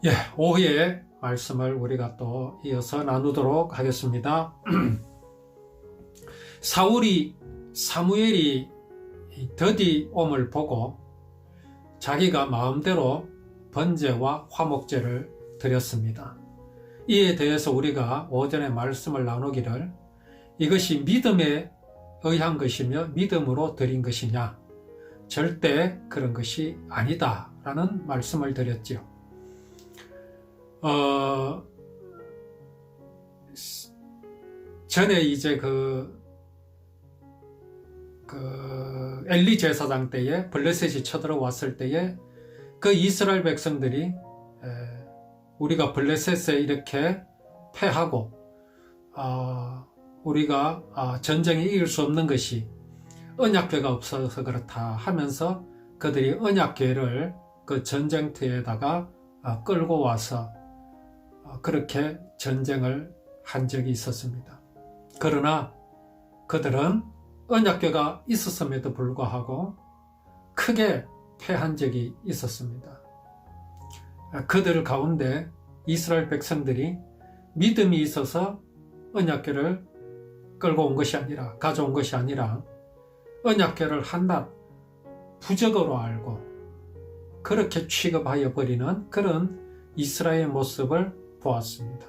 예, 오후에 말씀을 우리가 또 이어서 나누도록 하겠습니다. 사무엘이 더디 옴을 보고 자기가 마음대로 번제와 화목제를 드렸습니다. 이에 대해서 우리가 오전에 말씀을 나누기를 이것이 믿음에 의한 것이며 믿음으로 드린 것이냐? 절대 그런 것이 아니다 라는 말씀을 드렸지요. 전에 이제 엘리 제사장 때에 블레셋이 쳐들어왔을 때에 그 이스라엘 백성들이 우리가 블레셋에 이렇게 패하고 우리가 전쟁에 이길 수 없는 것이 언약궤가 없어서 그렇다 하면서 그들이 언약궤를 그 전쟁터에다가 끌고 와서 그렇게 전쟁을 한 적이 있었습니다. 그러나 그들은 언약궤가 있었음에도 불구하고 크게 패한 적이 있었습니다. 그들 가운데 이스라엘 백성들이 믿음이 있어서 언약궤를 끌고 온 것이 아니라, 가져온 것이 아니라 언약궤를 한낱 부적으로 알고 그렇게 취급하여 버리는 그런 이스라엘의 모습을 보았습니다.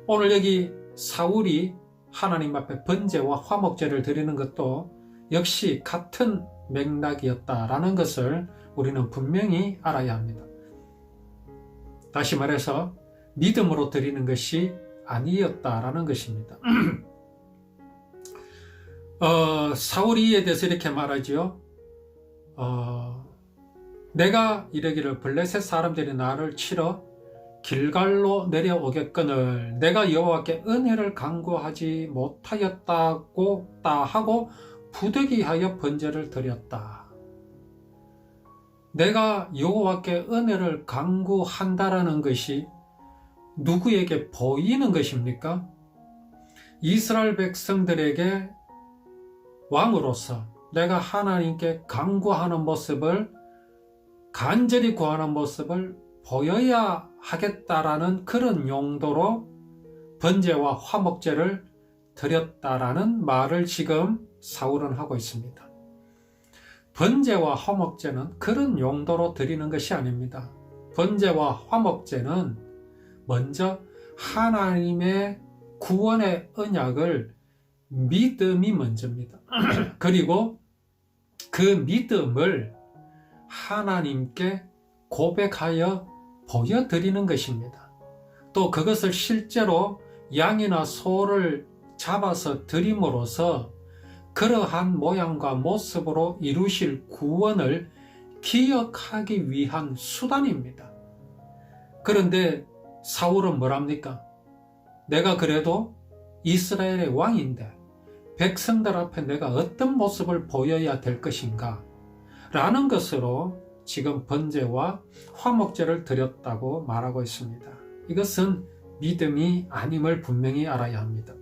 오늘 여기 사울이 하나님 앞에 번제와 화목제를 드리는 것도 역시 같은 맥락이었다라는 것을 우리는 분명히 알아야 합니다. 다시 말해서 믿음으로 드리는 것이 아니었다라는 것입니다. 사울이 이에 대해서 이렇게 말하지요. 내가 이르기를 블레셋 사람들이 나를 치러 길갈로 내려오겠거늘 내가 여호와께 은혜를 간구하지 못하였다고 하고 부득이하여 번제를 드렸다. 내가 여호와께 은혜를 간구한다라는 것이 누구에게 보이는 것입니까? 이스라엘 백성들에게 왕으로서 내가 하나님께 간구하는 모습을, 간절히 구하는 모습을 보여야 하겠다라는 그런 용도로 번제와 화목제를 드렸다라는 말을 지금 사울은 하고 있습니다. 번제와 화목제는 그런 용도로 드리는 것이 아닙니다. 번제와 화목제는 먼저 하나님의 구원의 언약을 믿음이 먼저입니다. 그리고 그 믿음을 하나님께 고백하여 보여드리는 것입니다. 또 그것을 실제로 양이나 소를 잡아서 드림으로써 그러한 모양과 모습으로 이루실 구원을 기억하기 위한 수단입니다. 그런데 사울은 뭐랍니까? 내가 그래도 이스라엘의 왕인데 백성들 앞에 내가 어떤 모습을 보여야 될 것인가? 라는 것으로 지금 번제와 화목제를 드렸다고 말하고 있습니다. 이것은 믿음이 아님을 분명히 알아야 합니다.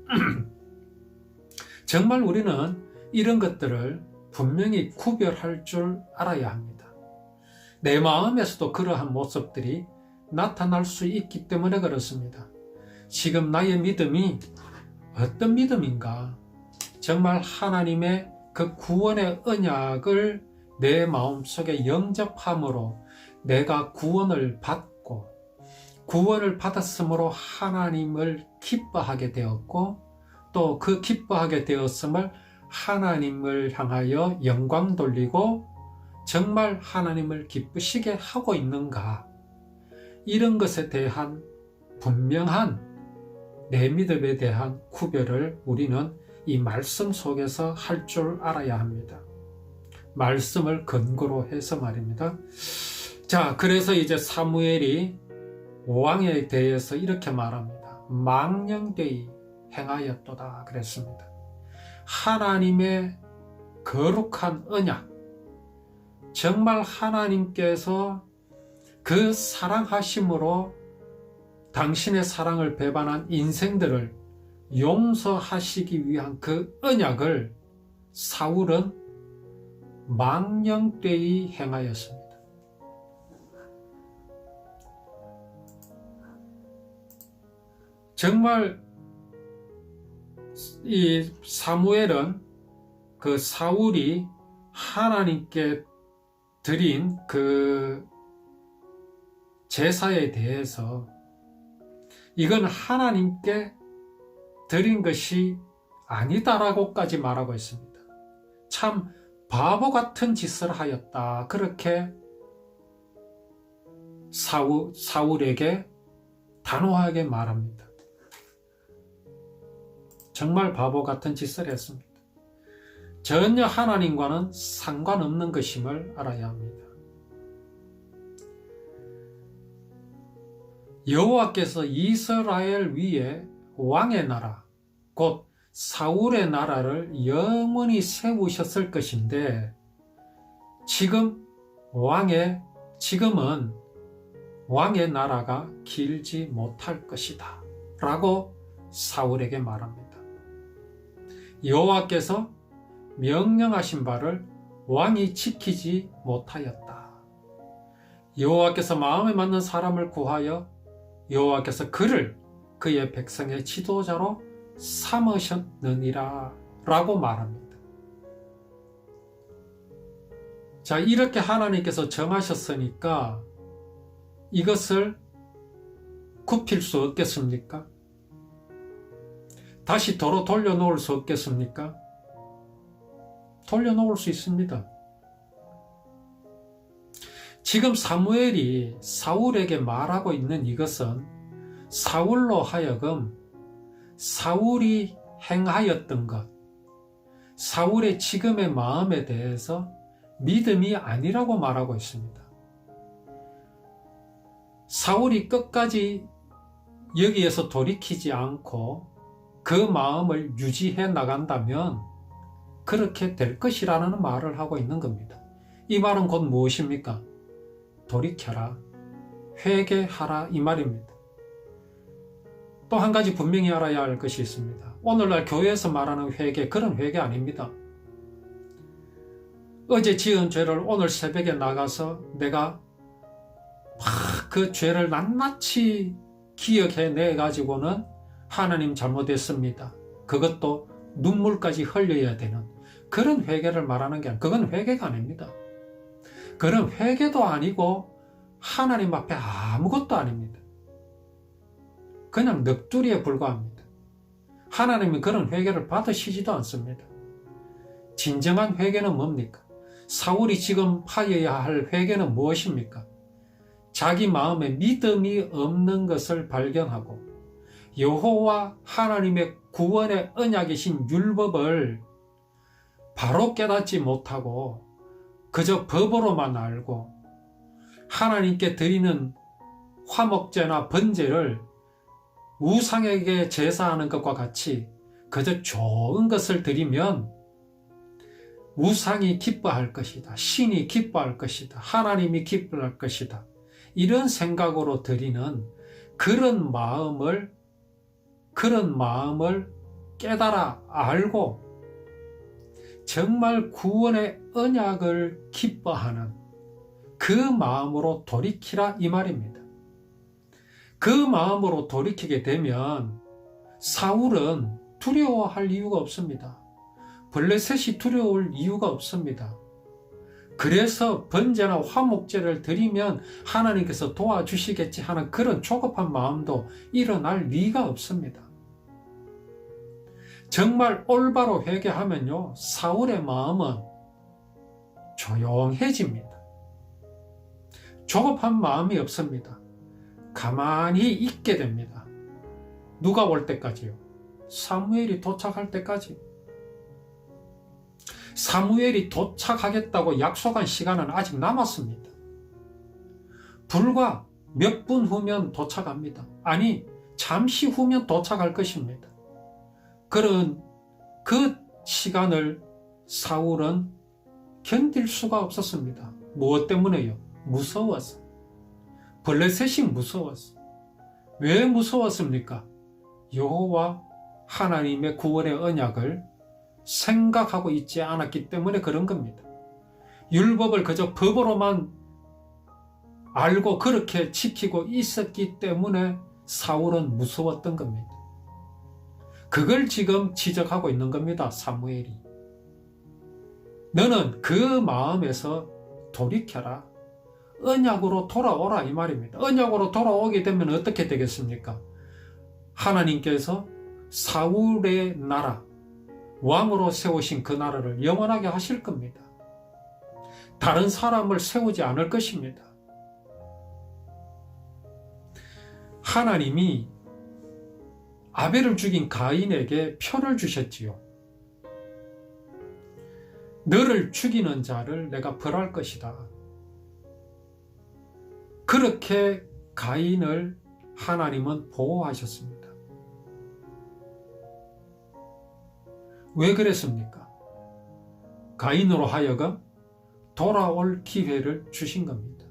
정말 우리는 이런 것들을 분명히 구별할 줄 알아야 합니다. 내 마음에서도 그러한 모습들이 나타날 수 있기 때문에 그렇습니다. 지금 나의 믿음이 어떤 믿음인가? 정말 하나님의 그 구원의 언약을 내 마음속에 영접함으로 내가 구원을 받고 구원을 받았으므로 하나님을 기뻐하게 되었고 또 그 기뻐하게 되었음을 하나님을 향하여 영광 돌리고 정말 하나님을 기쁘시게 하고 있는가? 이런 것에 대한 분명한 내 믿음에 대한 구별을 우리는 이 말씀 속에서 할 줄 알아야 합니다. 말씀을 근거로 해서 말입니다. 자, 그래서 이제 사무엘이 왕에 대해서 이렇게 말합니다. 망령되이 행하였도다 그랬습니다. 하나님의 거룩한 언약, 정말 하나님께서 그 사랑하심으로 당신의 사랑을 배반한 인생들을 용서하시기 위한 그 언약을 사울은 망령되이 행하였습니다. 정말 이 사무엘은 그 사울이 하나님께 드린 그 제사에 대해서 이건 하나님께 드린 것이 아니다라고까지 말하고 있습니다. 참 바보 같은 짓을 하였다. 그렇게 사울에게 단호하게 말합니다. 정말 바보 같은 짓을 했습니다. 전혀 하나님과는 상관없는 것임을 알아야 합니다. 여호와께서 이스라엘 위에 왕의 나라, 곧 사울의 나라를 영원히 세우셨을 것인데 지금은 왕의 나라가 길지 못할 것이다 라고 사울에게 말합니다. 여호와께서 명령하신 바를 왕이 지키지 못하였다. 여호와께서 마음에 맞는 사람을 구하여 여호와께서 그를 그의 백성의 지도자로 삼으셨느니라 라고 말합니다. 자, 이렇게 하나님께서 정하셨으니까 이것을 굽힐 수 없겠습니까? 다시 도로 돌려놓을 수 없겠습니까? 돌려놓을 수 있습니다. 지금 사무엘이 사울에게 말하고 있는 이것은 사울로 하여금 사울이 행하였던 것, 사울의 지금의 마음에 대해서 믿음이 아니라고 말하고 있습니다. 사울이 끝까지 여기에서 돌이키지 않고 그 마음을 유지해 나간다면 그렇게 될 것이라는 말을 하고 있는 겁니다. 이 말은 곧 무엇입니까? 돌이켜라, 회개하라 이 말입니다. 또 한 가지 분명히 알아야 할 것이 있습니다. 오늘날 교회에서 말하는 회개, 그런 회개 아닙니다. 어제 지은 죄를 오늘 새벽에 나가서 내가 그 죄를 낱낱이 기억해내 가지고는 하나님 잘못했습니다, 그것도 눈물까지 흘려야 되는 그런 회개를 말하는 게 아니라 그건 회개가 아닙니다. 그런 회개도 아니고 하나님 앞에 아무것도 아닙니다. 그냥 넋두리에 불과합니다. 하나님은 그런 회개를 받으시지도 않습니다. 진정한 회개는 뭡니까? 사울이 지금 하여야 할 회개는 무엇입니까? 자기 마음에 믿음이 없는 것을 발견하고 여호와 하나님의 구원의 언약이신 율법을 바로 깨닫지 못하고 그저 법으로만 알고 하나님께 드리는 화목제나 번제를 우상에게 제사하는 것과 같이 그저 좋은 것을 드리면 우상이 기뻐할 것이다, 신이 기뻐할 것이다, 하나님이 기뻐할 것이다, 이런 생각으로 드리는 그런 마음을 깨달아 알고 정말 구원의 언약을 기뻐하는 그 마음으로 돌이키라 이 말입니다. 그 마음으로 돌이키게 되면 사울은 두려워할 이유가 없습니다. 블레셋이 두려울 이유가 없습니다. 그래서 번제나 화목제를 드리면 하나님께서 도와주시겠지 하는 그런 조급한 마음도 일어날 리가 없습니다. 정말 올바로 회개하면요, 사울의 마음은 조용해집니다. 조급한 마음이 없습니다. 가만히 있게 됩니다. 누가 올 때까지요? 사무엘이 도착할 때까지. 사무엘이 도착하겠다고 약속한 시간은 아직 남았습니다. 불과 몇 분 후면 도착합니다. 아니, 잠시 후면 도착할 것입니다. 그런 그 시간을 사울은 견딜 수가 없었습니다. 무엇 때문에요? 무서워서. 블레셋이 무서웠어. 왜 무서웠습니까? 여호와 하나님의 구원의 언약을 생각하고 있지 않았기 때문에 그런 겁니다. 율법을 그저 법으로만 알고 그렇게 지키고 있었기 때문에 사울은 무서웠던 겁니다. 그걸 지금 지적하고 있는 겁니다. 사무엘이. 너는 그 마음에서 돌이켜라. 언약으로 돌아오라 이 말입니다. 언약으로 돌아오게 되면 어떻게 되겠습니까? 하나님께서 사울의 나라, 왕으로 세우신 그 나라를 영원하게 하실 겁니다. 다른 사람을 세우지 않을 것입니다. 하나님이 아벨을 죽인 가인에게 표를 주셨지요. 너를 죽이는 자를 내가 벌할 것이다. 그렇게 가인을 하나님은 보호하셨습니다. 왜 그랬습니까? 가인으로 하여금 돌아올 기회를 주신 겁니다.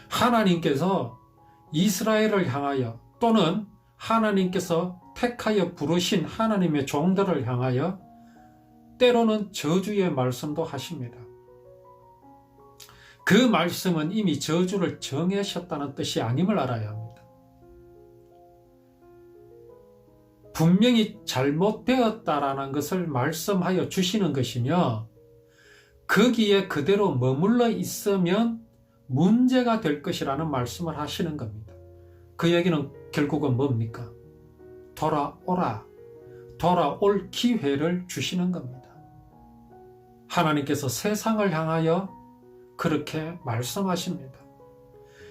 하나님께서 이스라엘을 향하여 또는 하나님께서 택하여 부르신 하나님의 종들을 향하여 때로는 저주의 말씀도 하십니다. 그 말씀은 이미 저주를 정하셨다는 뜻이 아님을 알아야 합니다. 분명히 잘못되었다라는 것을 말씀하여 주시는 것이며 거기에 그대로 머물러 있으면 문제가 될 것이라는 말씀을 하시는 겁니다. 그 얘기는 결국은 뭡니까? 돌아오라. 돌아올 기회를 주시는 겁니다. 하나님께서 세상을 향하여 그렇게 말씀하십니다.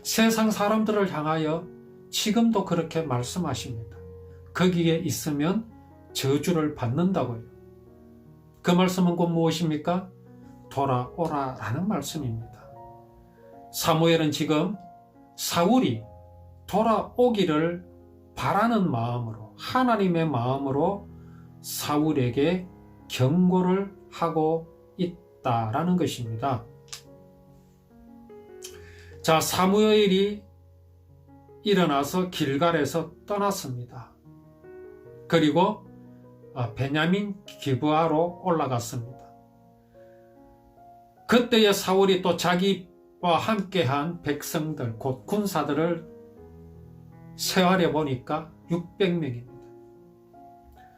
세상 사람들을 향하여 지금도 그렇게 말씀하십니다. 거기에 있으면 저주를 받는다고요. 그 말씀은 곧 무엇입니까? 돌아오라 라는 말씀입니다. 사무엘은 지금 사울이 돌아오기를 바라는 마음으로, 하나님의 마음으로 사울에게 경고를 하고 있다라는 것입니다. 자, 사무엘이 일어나서 길갈에서 떠났습니다. 그리고 베냐민 기브아로 올라갔습니다. 그때에 사울이 또 자기와 함께한 백성들, 곧 군사들을 세활해 보니까 600명입니다.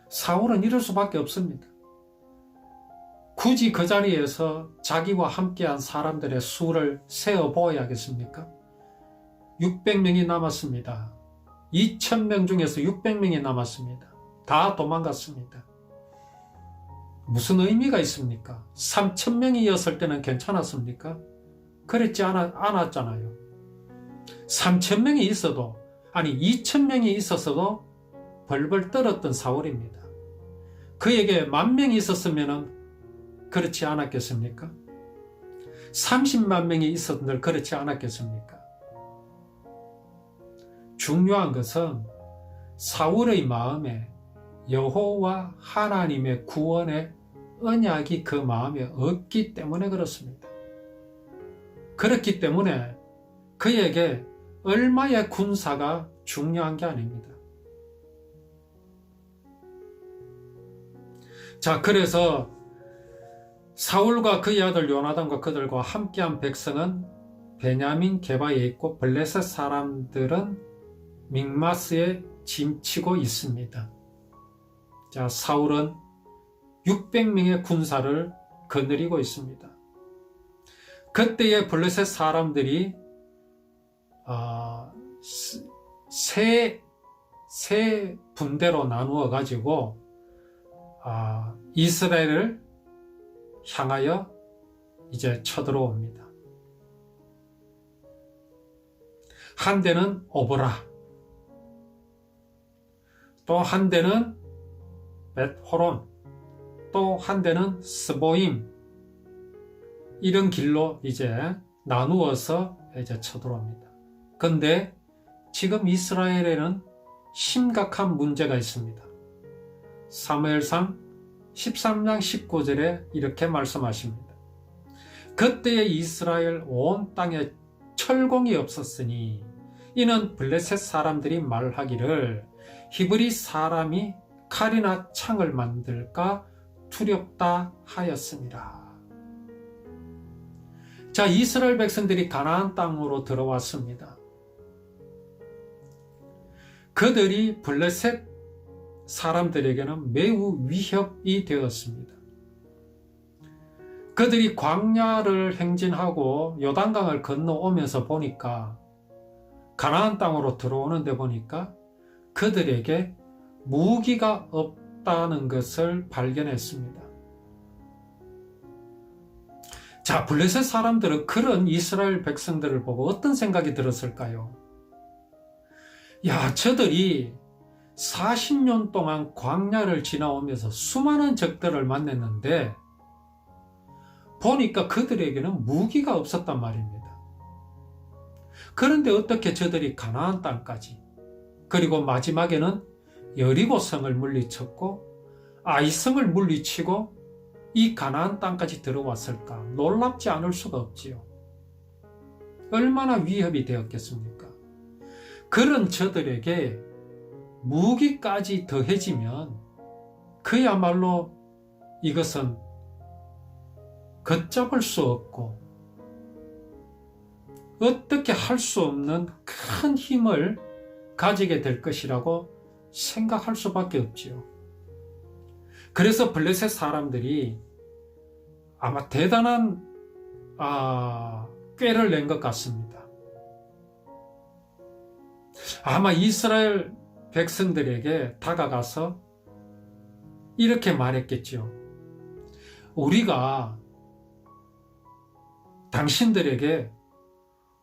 사울은 이럴 수밖에 없습니다. 굳이 그 자리에서 자기와 함께한 사람들의 수를 세어보아야겠습니까? 600명이 남았습니다. 2000명 중에서 600명이 남았습니다. 다 도망갔습니다. 무슨 의미가 있습니까? 3000명이었을 때는 괜찮았습니까? 그랬지 않았잖아요. 3000명이 있어도, 아니 2000명이 있었어도 벌벌 떨었던 사울입니다. 그에게 10,000명이 있었으면 그렇지 않았겠습니까? 30만 명이 있었는데 그렇지 않았겠습니까? 중요한 것은 사울의 마음에 여호와 하나님의 구원의 언약이 그 마음에 없기 때문에 그렇습니다. 그렇기 때문에 그에게 얼마의 군사가 중요한 게 아닙니다. 자, 그래서 사울과 그의 아들 요나단과 그들과 함께한 백성은 베냐민 게바에 있고 블레셋 사람들은 믹마스에 짐치고 있습니다. 자, 사울은 600명의 군사를 거느리고 있습니다. 그때의 블레셋 사람들이 세 분대로 나누어 가지고 이스라엘을 향하여 이제 쳐들어옵니다. 한 대는 오보라, 또 한 대는 벳호론, 또 한 대는 스보임, 이런 길로 이제 나누어서 이제 쳐들어옵니다. 그런데 지금 이스라엘에는 심각한 문제가 있습니다. 사무엘상 13장 19절에 이렇게 말씀하십니다. 그때에 이스라엘 온 땅에 철공이 없었으니 이는 블레셋 사람들이 말하기를 히브리 사람이 칼이나 창을 만들까 두렵다 하였습니다. 자, 이스라엘 백성들이 가나안 땅으로 들어왔습니다. 그들이 블레셋 사람들에게는 매우 위협이 되었습니다. 그들이 광야를 행진하고 요단강을 건너오면서 보니까 가나안 땅으로 들어오는데 보니까 그들에게 무기가 없다는 것을 발견했습니다. 자, 블레셋 사람들은 그런 이스라엘 백성들을 보고 어떤 생각이 들었을까요? 야, 저들이 40년 동안 광야를 지나오면서 수많은 적들을 만났는데 보니까 그들에게는 무기가 없었단 말입니다. 그런데 어떻게 저들이 가나안 땅까지, 그리고 마지막에는 여리고성을 물리쳤고 아이성을 물리치고 이 가나안 땅까지 들어왔을까? 놀랍지 않을 수가 없지요. 얼마나 위협이 되었겠습니까? 그런 저들에게 무기까지 더해지면 그야말로 이것은 걷잡을 수 없고 어떻게 할 수 없는 큰 힘을 가지게 될 것이라고 생각할 수밖에 없지요. 그래서 블레셋 사람들이 아마 대단한 꾀를 낸 것 같습니다. 아마 이스라엘 백성들에게 다가가서 이렇게 말했겠죠. 우리가 당신들에게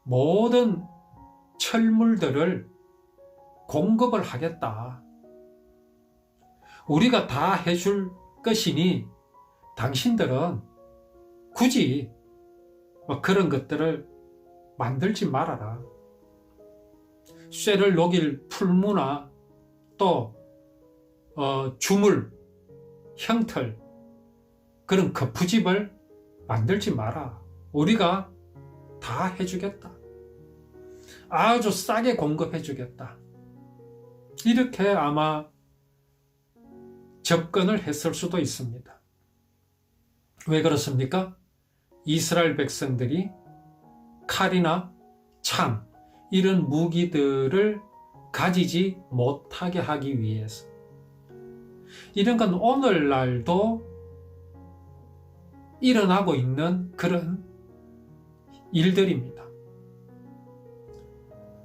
모든 철물들을 공급을 하겠다. 우리가 다 해줄 것이니 당신들은 굳이 그런 것들을 만들지 말아라. 쇠를 녹일 풀무나 또 주물, 형틀, 그런 거푸집을 만들지 마라. 우리가 다 해주겠다. 아주 싸게 공급해주겠다. 이렇게 아마 접근을 했을 수도 있습니다. 왜 그렇습니까? 이스라엘 백성들이 칼이나 창, 이런 무기들을 가지지 못하게 하기 위해서. 이런 건 오늘날도 일어나고 있는 그런 일들입니다.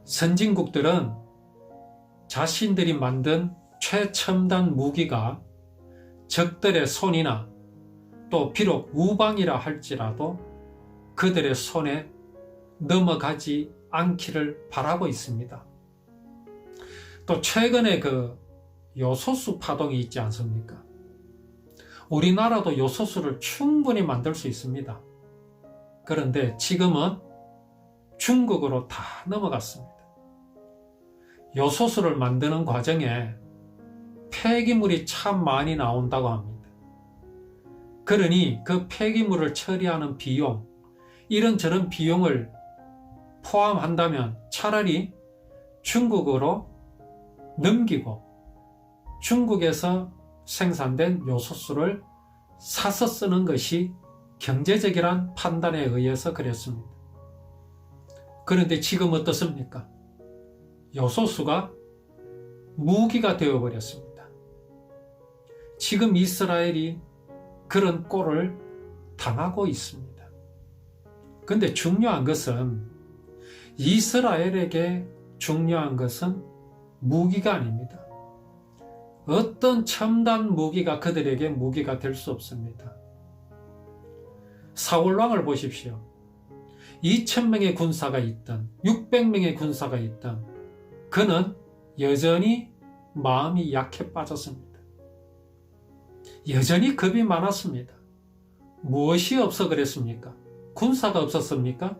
선진국들은 자신들이 만든 최첨단 무기가 적들의 손이나 또 비록 우방이라 할지라도 그들의 손에 넘어가지 않기를 바라고 있습니다. 또 최근에 그 요소수 파동이 있지 않습니까? 우리나라도 요소수를 충분히 만들 수 있습니다. 그런데 지금은 중국으로 다 넘어갔습니다. 요소수를 만드는 과정에 폐기물이 참 많이 나온다고 합니다. 그러니 그 폐기물을 처리하는 비용, 이런저런 비용을 포함한다면 차라리 중국으로 넘기고 중국에서 생산된 요소수를 사서 쓰는 것이 경제적이란 판단에 의해서 그랬습니다. 그런데 지금 어떻습니까? 요소수가 무기가 되어버렸습니다. 지금 이스라엘이 그런 꼴을 당하고 있습니다. 그런데 중요한 것은 이스라엘에게 중요한 것은 무기가 아닙니다. 어떤 첨단 무기가 그들에게 무기가 될 수 없습니다. 사울왕을 보십시오. 2000명의 군사가 있던 600명의 군사가 있던 그는 여전히 마음이 약해 빠졌습니다. 여전히 겁이 많았습니다. 무엇이 없어 그랬습니까? 군사가 없었습니까?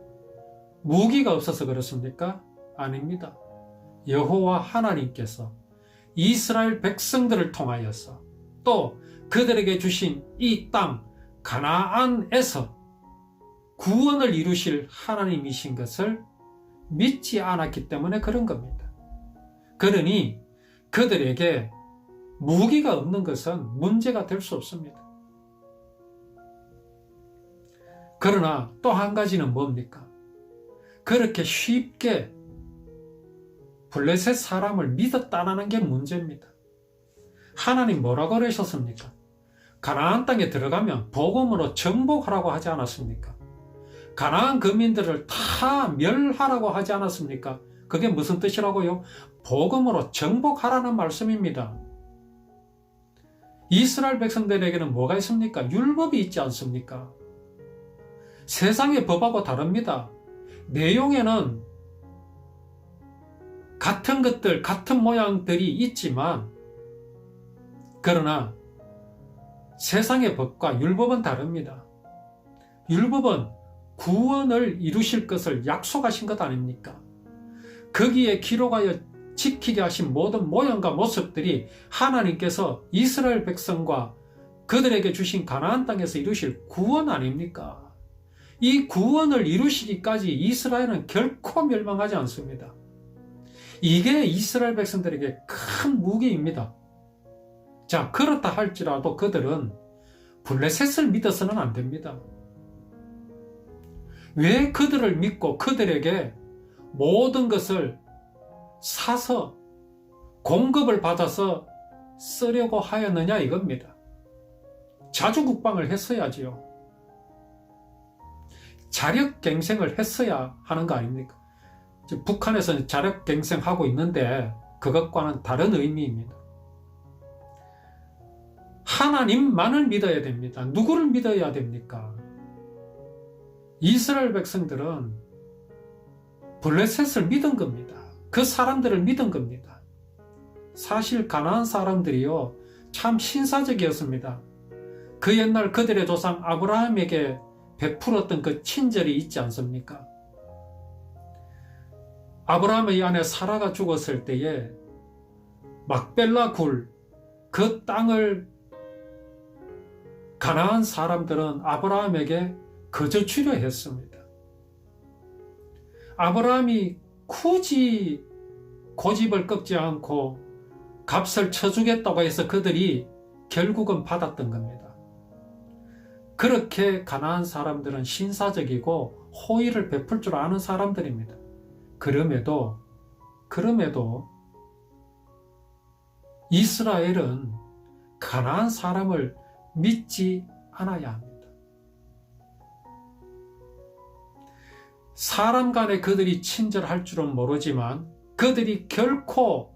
무기가 없어서 그렇습니까? 아닙니다. 여호와 하나님께서 이스라엘 백성들을 통하여서 또 그들에게 주신 이 땅 가나안에서 구원을 이루실 하나님이신 것을 믿지 않았기 때문에 그런 겁니다. 그러니 그들에게 무기가 없는 것은 문제가 될 수 없습니다. 그러나 또 한 가지는 뭡니까? 그렇게 쉽게 블레셋 사람을 믿었다는 게 문제입니다. 하나님 뭐라고 그러셨습니까? 가나안 땅에 들어가면 복음으로 정복하라고 하지 않았습니까? 가나안 거민들을 다 멸하라고 하지 않았습니까? 그게 무슨 뜻이라고요? 복음으로 정복하라는 말씀입니다. 이스라엘 백성들에게는 뭐가 있습니까? 율법이 있지 않습니까? 세상의 법하고 다릅니다. 내용에는 같은 것들, 같은 모양들이 있지만, 그러나 세상의 법과 율법은 다릅니다. 율법은 구원을 이루실 것을 약속하신 것 아닙니까? 거기에 기록하여 지키게 하신 모든 모양과 모습들이 하나님께서 이스라엘 백성과 그들에게 주신 가나안 땅에서 이루실 구원 아닙니까? 이 구원을 이루시기까지 이스라엘은 결코 멸망하지 않습니다. 이게 이스라엘 백성들에게 큰 무기입니다. 자, 그렇다 할지라도 그들은 블레셋을 믿어서는 안 됩니다. 왜 그들을 믿고 그들에게 모든 것을 사서 공급을 받아서 쓰려고 하였느냐 이겁니다. 자주국방을 했어야지요. 자력갱생을 했어야 하는 거 아닙니까? 북한에서는 자력갱생하고 있는데 그것과는 다른 의미입니다. 하나님만을 믿어야 됩니다. 누구를 믿어야 됩니까? 이스라엘 백성들은 블레셋을 믿은 겁니다. 그 사람들을 믿은 겁니다. 사실 가나안 사람들이요, 참 신사적이었습니다. 그 옛날 그들의 조상 아브라함에게 베풀었던 그 친절이 있지 않습니까? 아브라함의 아내 사라가 죽었을 때에 막벨라 굴, 그 땅을 가나안 사람들은 아브라함에게 거저 주려 했습니다. 아브라함이 굳이 고집을 꺾지 않고 값을 쳐주겠다고 해서 그들이 결국은 받았던 겁니다. 그렇게 가나안 사람들은 신사적이고 호의를 베풀 줄 아는 사람들입니다. 그럼에도 이스라엘은 가나안 사람을 믿지 않아야 합니다. 사람 간에 그들이 친절할 줄은 모르지만 그들이 결코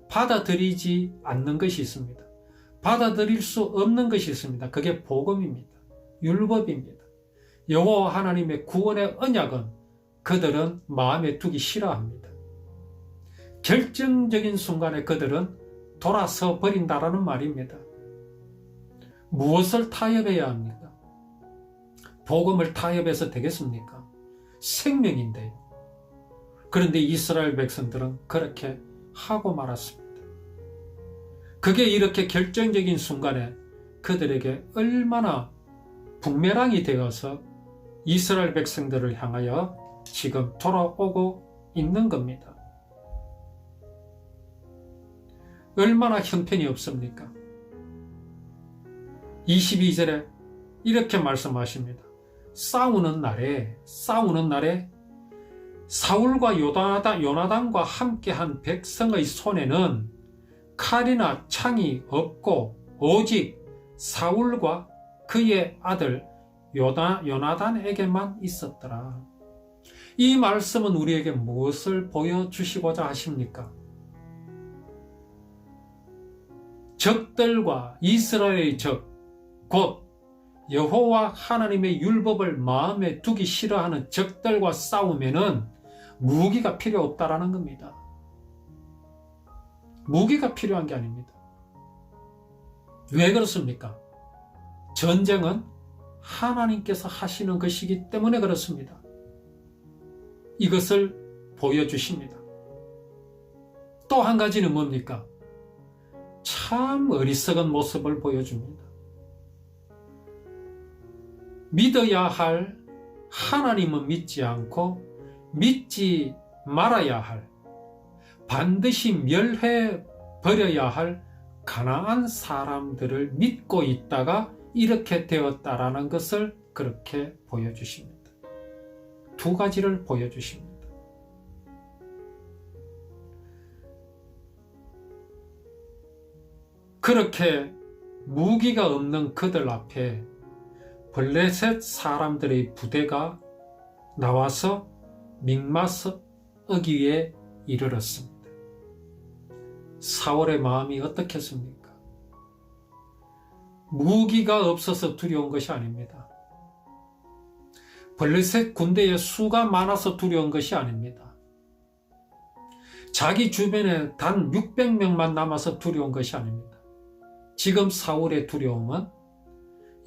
받아들이지 않는 것이 있습니다. 받아들일 수 없는 것이 있습니다. 그게 복음입니다. 율법입니다. 여호와 하나님의 구원의 언약은 그들은 마음에 두기 싫어합니다. 결정적인 순간에 그들은 돌아서 버린다라는 말입니다. 무엇을 타협해야 합니까? 복음을 타협해서 되겠습니까? 생명인데요. 그런데 이스라엘 백성들은 그렇게 하고 말았습니다. 그게 이렇게 결정적인 순간에 그들에게 얼마나 북매랑이 되어서 이스라엘 백성들을 향하여 지금 돌아오고 있는 겁니다. 얼마나 형편이 없습니까? 22절에 이렇게 말씀하십니다. 싸우는 날에 사울과 요나단과 함께한 백성의 손에는 칼이나 창이 없고 오직 사울과 그의 아들 요나단에게만 있었더라. 이 말씀은 우리에게 무엇을 보여주시고자 하십니까? 적들과 이스라엘의 적, 곧 여호와 하나님의 율법을 마음에 두기 싫어하는 적들과 싸우면은 무기가 필요 없다라는 겁니다. 무기가 필요한 게 아닙니다. 왜 그렇습니까? 전쟁은 하나님께서 하시는 것이기 때문에 그렇습니다. 이것을 보여주십니다. 또 한 가지는 뭡니까? 참 어리석은 모습을 보여줍니다. 믿어야 할 하나님은 믿지 않고 믿지 말아야 할, 반드시 멸해 버려야 할 가나안 사람들을 믿고 있다가 이렇게 되었다라는 것을 그렇게 보여주십니다. 두 가지를 보여주십니다. 그렇게 무기가 없는 그들 앞에 블레셋 사람들의 부대가 나와서 mik마스 어귀에 이르렀습니다. 사울의 마음이 어떻겠습니까? 무기가 없어서 두려운 것이 아닙니다. 블레셋 군대의 수가 많아서 두려운 것이 아닙니다. 자기 주변에 단 600명만 남아서 두려운 것이 아닙니다. 지금 사울의 두려움은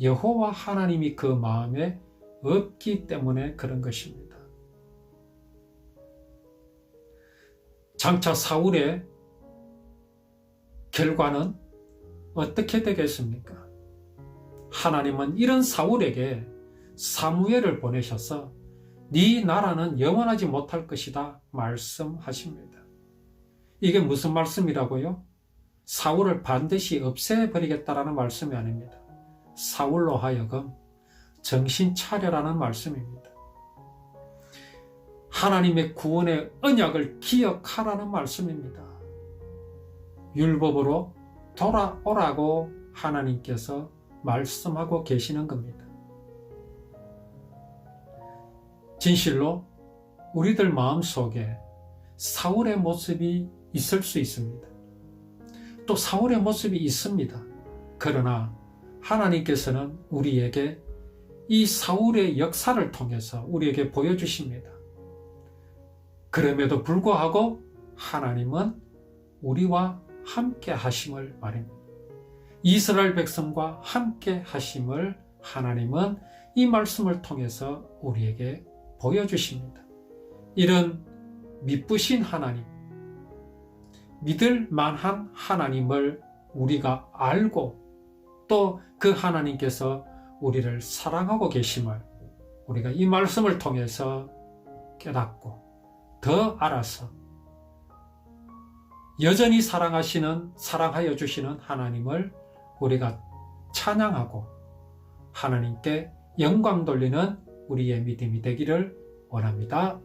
여호와 하나님이 그 마음에 없기 때문에 그런 것입니다. 장차 사울의 결과는 어떻게 되겠습니까? 하나님은 이런 사울에게 사무엘을 보내셔서 네 나라는 영원하지 못할 것이다 말씀하십니다. 이게 무슨 말씀이라고요? 사울을 반드시 없애버리겠다라는 말씀이 아닙니다. 사울로 하여금 정신 차려라는 말씀입니다. 하나님의 구원의 언약을 기억하라는 말씀입니다. 율법으로 돌아오라고 하나님께서 말씀하고 계시는 겁니다. 진실로 우리들 마음속에 사울의 모습이 있을 수 있습니다. 또 사울의 모습이 있습니다. 그러나 하나님께서는 우리에게 이 사울의 역사를 통해서 우리에게 보여주십니다. 그럼에도 불구하고 하나님은 우리와 함께 하심을 말입니다. 이스라엘 백성과 함께 하심을 하나님은 이 말씀을 통해서 우리에게 보여주십니다. 이런 미쁘신 하나님, 믿을 만한 하나님을 우리가 알고 또 그 하나님께서 우리를 사랑하고 계심을 우리가 이 말씀을 통해서 깨닫고 더 알아서 여전히 사랑하여 주시는 하나님을 우리가 찬양하고 하나님께 영광 돌리는 우리의 믿음이 되기를 원합니다.